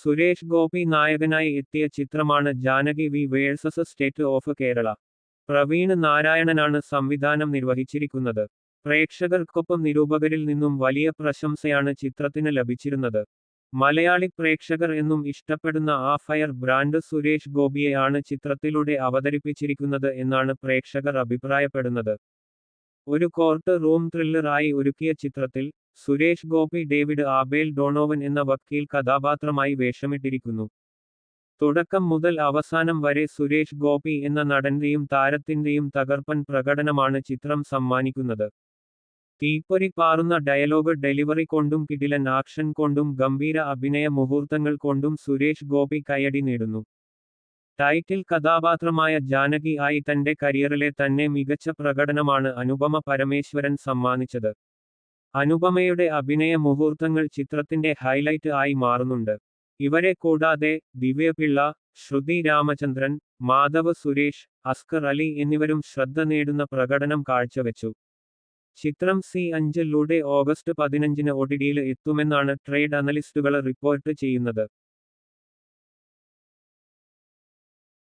സുരേഷ് ഗോപി നായകനായി എത്തിയ ചിത്രമാണ് Janaki V versus state of Kerala. Praveen നാരായണനാണ് സംവിധാനം നിർവഹിച്ചിരിക്കുന്നത്. പ്രേക്ഷകർക്കൊപ്പം നിരൂപകരിൽ നിന്നും വലിയ പ്രശംസയാണ് ചിത്രത്തിന് ലഭിച്ചിരുന്നത്. മലയാളി പ്രേക്ഷകർ എന്നും ഇഷ്ടപ്പെടുന്ന ആ ഫയർ ബ്രാൻഡ് സുരേഷ് ഗോപിയെ ആണ് ചിത്രത്തിലൂടെ അവതരിപ്പിച്ചിരിക്കുന്നത് എന്നാണ് പ്രേക്ഷകർ അഭിപ്രായപ്പെടുന്നത്. ഒരു കോർട്ട് റൂം ത്രില്ലർ ആയി ഒരുക്കിയ ചിത്രത്തിൽ സുരേഷ് ഗോപി ഡേവിഡ് ആബേൽ ഡോണോവൻ എന്ന വക്കീൽ കഥാപാത്രമായി വേഷമിട്ടിരിക്കുന്നു. തുടക്കം മുതൽ അവസാനം വരെ സുരേഷ് ഗോപി എന്ന നടന്റെയും താരത്തിന്റെയും തകർപ്പൻ പ്രകടനമാണ് ചിത്രം സമ്മാനിക്കുന്നത്. തീപ്പൊരി പാറുന്ന ഡയലോഗ് ഡെലിവറി കൊണ്ടും കിടിലൻ ആക്ഷൻ കൊണ്ടും ഗംഭീര അഭിനയ മുഹൂർത്തങ്ങൾ കൊണ്ടും സുരേഷ് ഗോപി കയ്യടി നേടുന്നു. ടൈറ്റിൽ കഥാപാത്രമായ ജാനകി ആയി തന്റെ കരിയറിലെ തന്നെ മികച്ച പ്രകടനമാണ് അനുപമ പരമേശ്വരൻ സമ്മാനിച്ചത്. അനുപമയുടെ അഭിനയ മുഹൂർത്തങ്ങൾ ചിത്രത്തിന്റെ ഹൈലൈറ്റ് ആയി മാറുന്നുണ്ട്. ഇവരെ കൂടാതെ ദിവ്യപിള്ള, ശ്രുതി രാമചന്ദ്രൻ, മാധവ് സുരേഷ്, അസ്കർ അലി എന്നിവരും ശ്രദ്ധ നേടുന്ന പ്രകടനം കാഴ്ചവെച്ചു. ചിത്രം C5 ലൂടെ ഓഗസ്റ്റ് 15 OTT-യിൽ എത്തുമെന്നാണ് ട്രേഡ് അനലിസ്റ്റുകൾ റിപ്പോർട്ട് ചെയ്യുന്നത്.